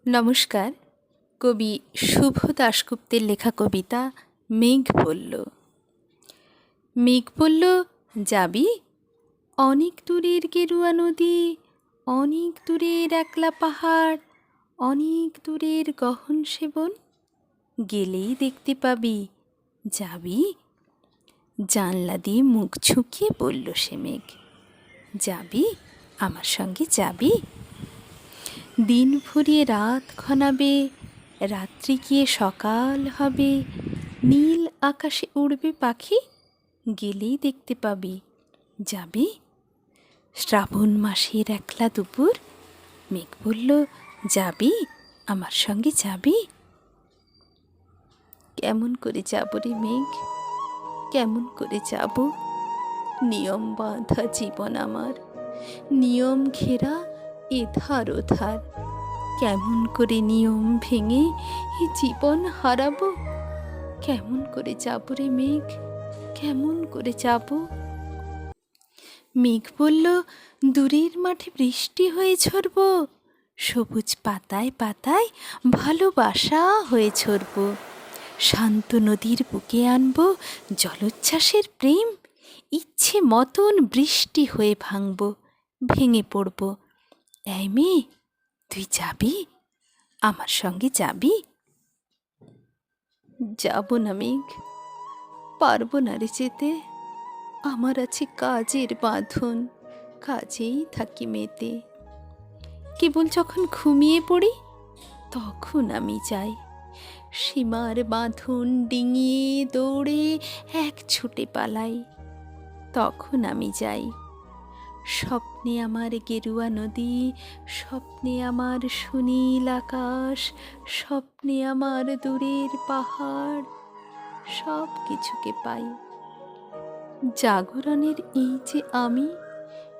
নমস্কার। কবি শুভ দাশগুপ্তের লেখা কবিতা মেঘ বলল। মেঘ বলল, যাবি অনেক দূরের গেরুয়া নদী, অনেক দূরের একলা পাহাড়, অনেক দূরের গহন সেবন, গেলেই দেখতে পাবি। যাবি? জানলা দিয়ে মুখ ঝুঁকিয়ে বলল সে মেঘ, যাবি আমার সঙ্গে, যাবি? দিন ফুরিয়ে রাত ঘনাবে, রাত্রি গিয়ে সকাল হবে, নীল আকাশে উড়বে পাখি, গেলেই দেখতে পাবি। যাবি? শ্রাবণ মাসের একলা দুপুর, মেঘ বলল, যাবি আমার সঙ্গে, যাবি? কেমন করে যাব রে মেঘ, কেমন করে যাব? নিয়ম বাঁধা জীবন আমার, নিয়ম ঘেরা এধার ওধার, কেমন করে নিয়ম ভেঙে এ জীবন হারাবো? কেমন করে যাব রে মেঘ, কেমন করে যাব? মেঘ বলল, দূরের মাঠে বৃষ্টি হয়ে ঝরব, সবুজ পাতায় পাতায় ভালোবাসা হয়ে ঝরব, শান্ত নদীর বুকে আনব জলোচ্ছ্বাসের প্রেম, ইচ্ছে মতন বৃষ্টি হয়ে ভাঙব, ভেঙে পড়ব। এই মেয়ে, তুই যাবি আমার সঙ্গে, যাবি? যাব না মেঘ, পারবো না রে যেতে, আমার আছে কাজের বাঁধন, কাজেই থাকি মেতে। কেবল যখন ঘুমিয়ে পড়ি তখন আমি যাই, সীমার বাঁধন ডিঙিয়ে দৌড়ে এক ছুটে পালাই, তখন আমি যাই। স্বপ্নে আমার গেরুয়া নদী, স্বপ্নে আমার সুনীল আকাশ, স্বপ্নে আমার দূরের পাহাড়, সব কিছুকে পাই। জাগরণের এই যে আমি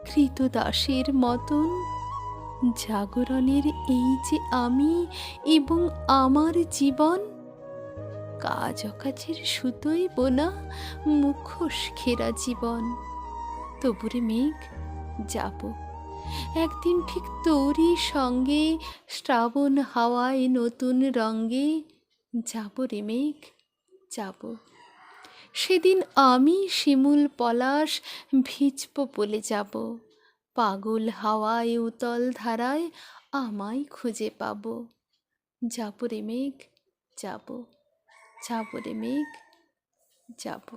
কৃতদাসের মতন, জাগরণের এই যে আমি এবং আমার জীবন, কাজ অকাজের সুতোই বোনা মুখোশ ঘেরা জীবন। তবুরে মেঘ, যাব একদিন ঠিক তোরই সঙ্গে, শ্রাবণ হাওয়ায় নতুন রঙ্গে, যাব রে মেঘ, যাব। সেদিন আমি শিমুল পলাশ ভিজব বলে যাব, পাগল হাওয়ায় উতল ধারায় আমায় খুঁজে পাব। যাব রে মেঘ, যাব, যাব রে মেঘ, যাব।